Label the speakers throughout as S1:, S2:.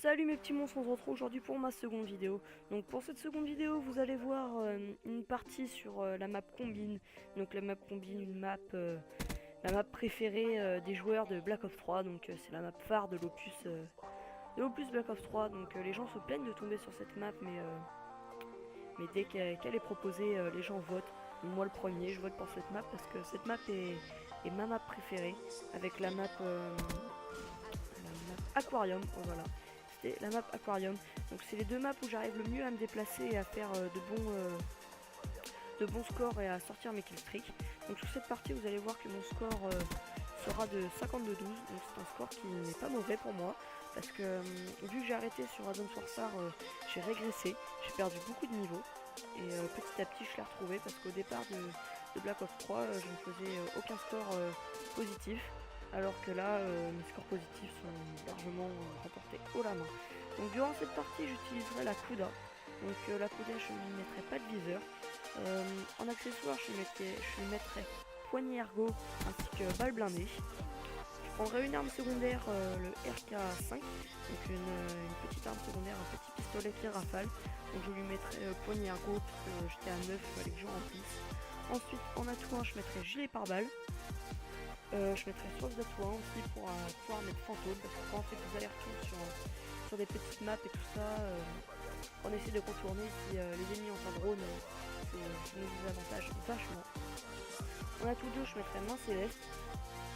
S1: Salut mes petits monstres, on se retrouve aujourd'hui pour ma seconde vidéo. Donc pour cette seconde vidéo, vous allez voir une partie sur la map Combine. Donc la map Combine, la map préférée des joueurs de Black Ops 3. Donc c'est la map phare de l'opus Black Ops 3. Donc les gens se plaignent de tomber sur cette map, mais dès qu'elle est proposée, les gens votent. Moi le premier, je vote pour cette map parce que cette map est ma map préférée, avec la map Aquarium. Oh, voilà. C'était la map Aquarium. Donc c'est les deux maps où j'arrive le mieux à me déplacer et à faire de bons scores et à sortir mes killstreaks. Donc sur cette partie, vous allez voir que mon score sera de 52-12. Donc c'est un score qui n'est pas mauvais pour moi, parce que vu que j'ai arrêté sur Advanced Warfare, j'ai régressé, j'ai perdu beaucoup de niveaux. Et petit à petit je l'ai retrouvé, parce qu'au départ de Black Ops 3, je ne faisais aucun score positif, alors que là mes scores positifs sont largement remportés haut la main. Donc durant cette partie, j'utiliserai la Kuda. Donc la Kuda, je ne mettrai pas de viseur. En accessoire, je mettrai poignée ergo ainsi que balle blindée. Je prendrai une arme secondaire, le RK5, donc une petite arme secondaire, un petit pistolet qui rafale. Donc je lui mettrai poignée ergo parce que j'étais à 9, il fallait que je remplisse. Ensuite, en atout 1, je mettrai gilet pare-balles. Je mettrai soif d'atout 1 aussi pour pouvoir mettre fantôme, parce que quand on fait des allers-retours sur des petites maps et tout ça, on essaie de contourner si les ennemis ont un drone, ça nous désavantage vachement. En atout 2, je mettrai main céleste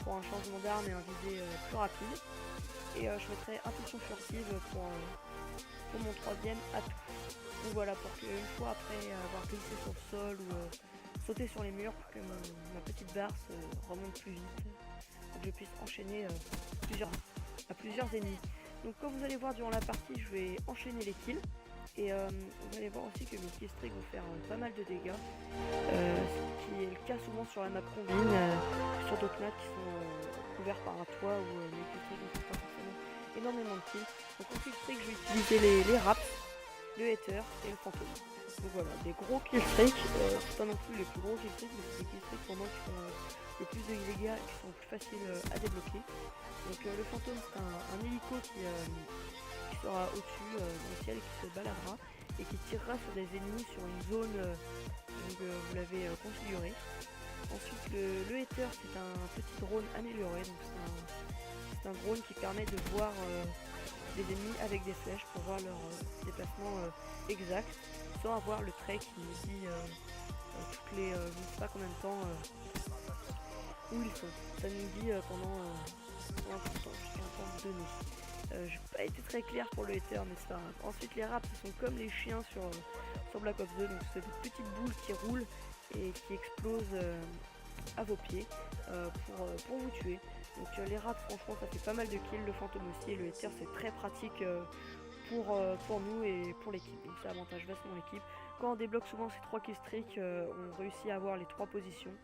S1: pour un changement d'arme et un visé plus rapide. Et je mettrai impulsion furtive pour mon troisième atout. Donc voilà, pour qu'une fois après avoir glissé sur le sol ou sauter sur les murs, pour que ma petite barre remonte plus vite, pour que je puisse enchaîner à plusieurs ennemis. Donc comme vous allez voir durant la partie, je vais enchaîner les kills. Et vous allez voir aussi que mes killstreaks vont faire pas mal de dégâts, ce qui est le cas souvent sur la map Combine, sur d'autres maps qui sont couverts par un toit où mes killstreaks ne font pas forcément énormément de kills. Donc en killstreak, je vais utiliser les raps, le hater et le fantôme. Donc voilà, des gros killstreaks, c'est pas non plus les plus gros killstreaks, mais c'est des killstreaks pour moi qui font le plus de dégâts et qui sont plus faciles à débloquer. Donc le fantôme, c'est un hélico qui sera au-dessus dans le ciel, qui se baladera et qui tirera sur des ennemis sur une zone vous l'avez configuré. Ensuite le hater, c'est un petit drone amélioré, donc c'est un drone qui permet de voir des ennemis avec des flèches pour voir leur déplacement exact, sans avoir le trait qui nous dit toutes les je ne sais pas combien de temps où ils sont. Ça nous dit pendant tout le temps, jusqu'à un temps donné. J'ai pas été très clair pour le hater, mais c'est pas grave. Ensuite les raps, ils sont comme les chiens sur Black Ops 2, donc c'est des petites boules qui roulent et qui explosent à vos pieds pour vous tuer. Donc les raps, franchement, ça fait pas mal de kills. Le fantôme aussi, et le hater, c'est très pratique pour nous et pour l'équipe, donc ça avantage vachement l'équipe. Quand on débloque souvent ces 3 killstreaks, on réussit à avoir les 3 positions.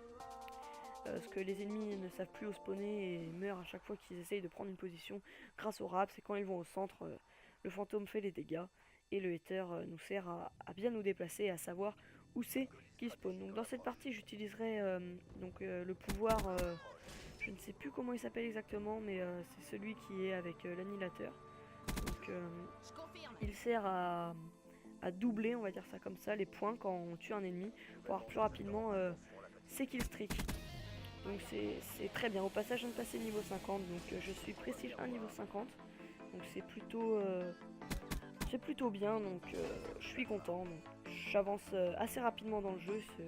S1: Parce que les ennemis ne savent plus où spawner et meurent à chaque fois qu'ils essayent de prendre une position grâce au rap. C'est quand ils vont au centre, le fantôme fait les dégâts et le hater nous sert à bien nous déplacer et à savoir où c'est qu'ils spawn. Donc dans cette partie, j'utiliserai le pouvoir, je ne sais plus comment il s'appelle exactement, mais c'est celui qui est avec l'annihilateur. Donc il sert à doubler, on va dire ça comme ça, les points quand on tue un ennemi pour avoir plus rapidement ses killstreaks. Donc c'est très bien. Au passage, je viens de passer niveau 50, donc je suis prestige 1 niveau 50. Donc c'est plutôt bien, donc je suis content. J'avance assez rapidement dans le jeu, ce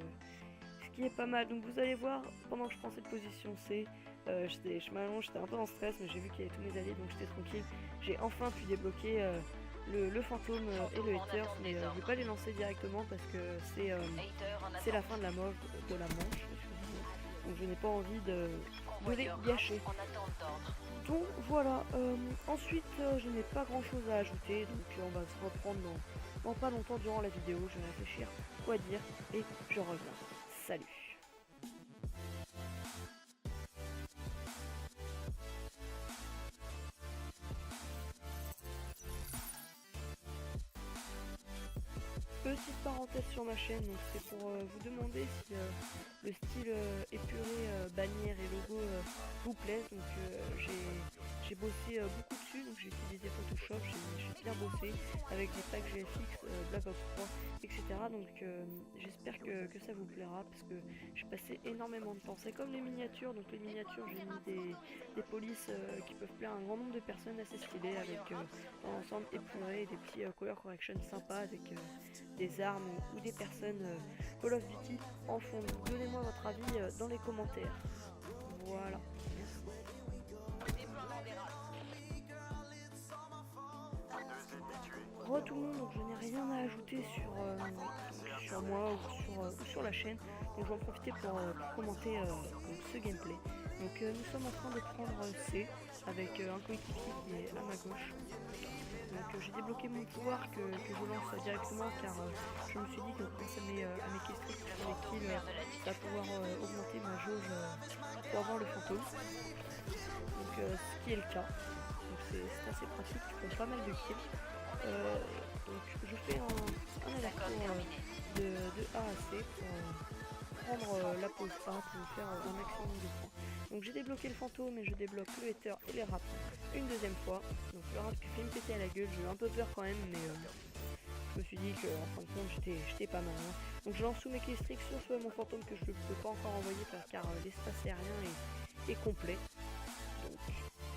S1: qui est pas mal. Donc vous allez voir, pendant que je prends cette position C, je m'allonge, j'étais un peu en stress, mais j'ai vu qu'il y avait tous mes alliés, donc j'étais tranquille. J'ai enfin pu débloquer le fantôme et le hater, mais je vais pas les lancer directement parce que c'est la fin de la manche. Donc je n'ai pas envie de les gâcher. Donc voilà, ensuite je n'ai pas grand chose à ajouter, donc on va se reprendre dans pas longtemps durant la vidéo. Je vais réfléchir quoi dire et je reviens. Salut. Petite parenthèse sur ma chaîne, donc c'est pour vous demander si le style épuré, bannière et logo vous plaît. Donc j'ai bossé beaucoup dessus, donc j'ai utilisé Photoshop, j'ai bossé avec des packs GFX, Black Ops 3, etc. Donc j'espère que ça vous plaira parce que j'ai passé énormément de temps. C'est comme les miniatures, donc les miniatures j'ai mis des polices qui peuvent plaire à un grand nombre de personnes assez stylées avec un ensemble épuré et des petits color correction sympas avec des armes ou des personnes Call of Duty en fond. Donc donnez-moi votre avis dans les commentaires. Voilà. Re tout le monde, donc je n'ai rien à ajouter sur moi ou sur la chaîne. Donc je vais en profiter pour commenter donc ce gameplay. Donc nous sommes en train de prendre C avec un coéquipier qui est à ma gauche. Donc j'ai débloqué mon pouvoir que je lance directement car je me suis dit que grâce à mes questions sur les kills, ça va pouvoir augmenter ma jauge pour avoir le fantôme. Donc ce qui est le cas. Donc c'est assez pratique, tu fais pas mal de kills. Donc je fais un aller-retour de A à C pour prendre la pause A pour faire un maximum de points. Donc j'ai débloqué le fantôme et je débloque le hater et les raps une deuxième fois. Donc le rap qui fait me péter à la gueule, j'ai eu un peu peur quand même, mais je me suis dit que en fin de compte j'étais pas mal. Hein. Donc je lance sous mes clés restrictions sur mon fantôme que je ne peux pas encore envoyer car l'espace aérien est complet. Donc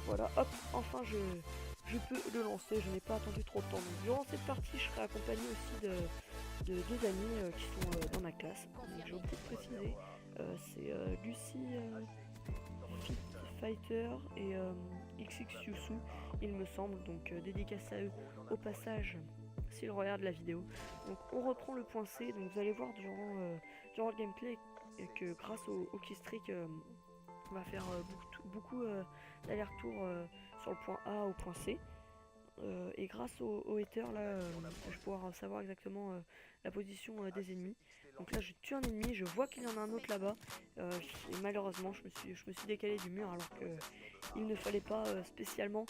S1: voilà, hop, enfin je peux le lancer, je n'ai pas attendu trop de temps. Donc durant cette partie, je serai accompagné aussi de deux amis qui sont dans ma classe. J'ai oublié de préciser, c'est Lucie Fighter et XX Yusu, il me semble. Donc dédicace à eux au passage s'ils regardent la vidéo. Donc on reprend le point C. Donc vous allez voir durant le gameplay que grâce au keystreak, on va faire beaucoup d'aller-retour sur le point A au point C. Et grâce au hater là, je vais pouvoir savoir exactement la position des ennemis. Donc là je tue un ennemi, je vois qu'il y en a un autre là-bas et malheureusement je me suis décalé du mur alors que il ne fallait pas spécialement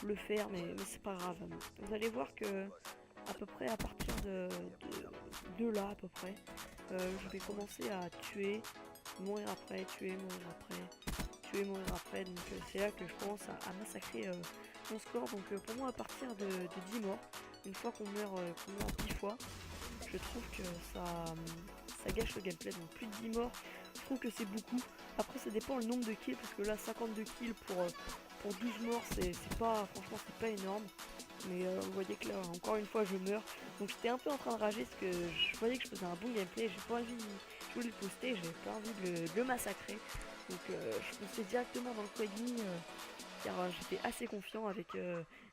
S1: le faire, mais c'est pas grave. Vous allez voir que à peu près à partir de là à peu près, je vais commencer à tuer, mourir après, tuer, mourir après, tuer, mourir après. Donc c'est là que je commence à massacrer mon score. Donc pour moi à partir de 10 morts, une fois qu'on meurt 10 fois, je trouve que ça gâche le gameplay. Donc plus de 10 morts, je trouve que c'est beaucoup. Après ça dépend le nombre de kills, parce que là 52 kills pour 12 morts, c'est pas, franchement c'est pas énorme. Mais vous voyez que là encore une fois je meurs. Donc j'étais un peu en train de rager parce que je voyais que je faisais un bon gameplay. J'ai pas envie, je voulais le poster, j'avais pas envie de le massacrer. Donc je fonçais directement dans le quad car j'étais assez confiant avec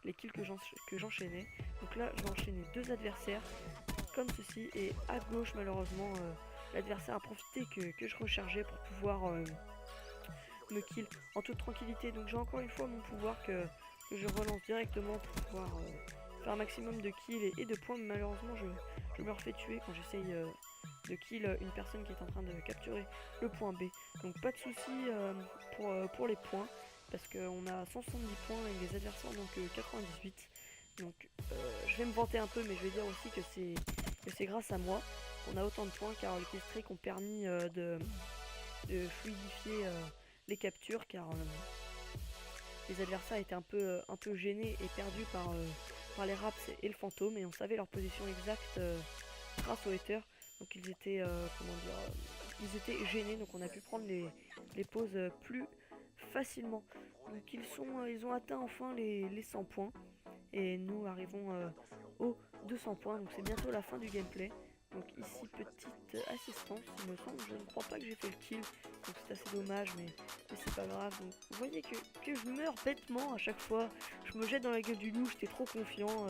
S1: les kills que j'enchaînais. Donc là je vais enchaîner deux adversaires comme ceci, et à gauche malheureusement l'adversaire a profité que je rechargeais pour pouvoir me kill en toute tranquillité. Donc j'ai encore une fois mon pouvoir que je relance directement pour pouvoir faire un maximum de kills et de points. Mais malheureusement je me refais tuer quand j'essaye de kill une personne qui est en train de capturer le point B. Donc pas de soucis pour les points, parce qu'on a 170 points et les adversaires donc 98. Donc je vais me vanter un peu, mais je vais dire aussi que c'est grâce à moi qu'on a autant de points, car les keystreaks ont permis de fluidifier les captures, car les adversaires étaient un peu gênés et perdus par les raps et le fantôme, et on savait leur position exacte grâce aux haters. Donc ils étaient ils étaient gênés, donc on a pu prendre les pauses plus facilement. Donc ils ont atteint enfin les 100 points et nous arrivons aux 200 points. Donc c'est bientôt la fin du gameplay. Donc ici petite assistance, il me semble, je ne crois pas que j'ai fait le kill, donc c'est assez dommage, mais c'est pas grave. Donc vous voyez que je meurs bêtement à chaque fois, je me jette dans la gueule du loup, j'étais trop confiant,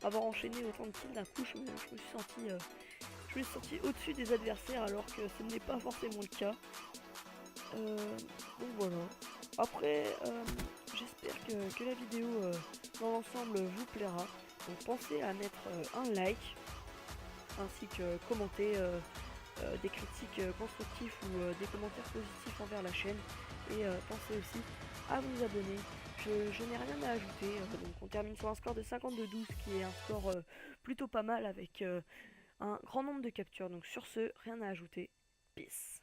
S1: avoir enchaîné autant de kills d'un coup, je me suis senti au-dessus des adversaires alors que ce n'est pas forcément le cas. Donc voilà, après j'espère que la vidéo dans l'ensemble vous plaira, donc pensez à mettre un like, ainsi que commenter des critiques constructives ou des commentaires positifs envers la chaîne, et pensez aussi à vous abonner. Je n'ai rien à ajouter, donc on termine sur un score de 52-12 qui est un score plutôt pas mal avec un grand nombre de captures. Donc sur ce, rien à ajouter, peace.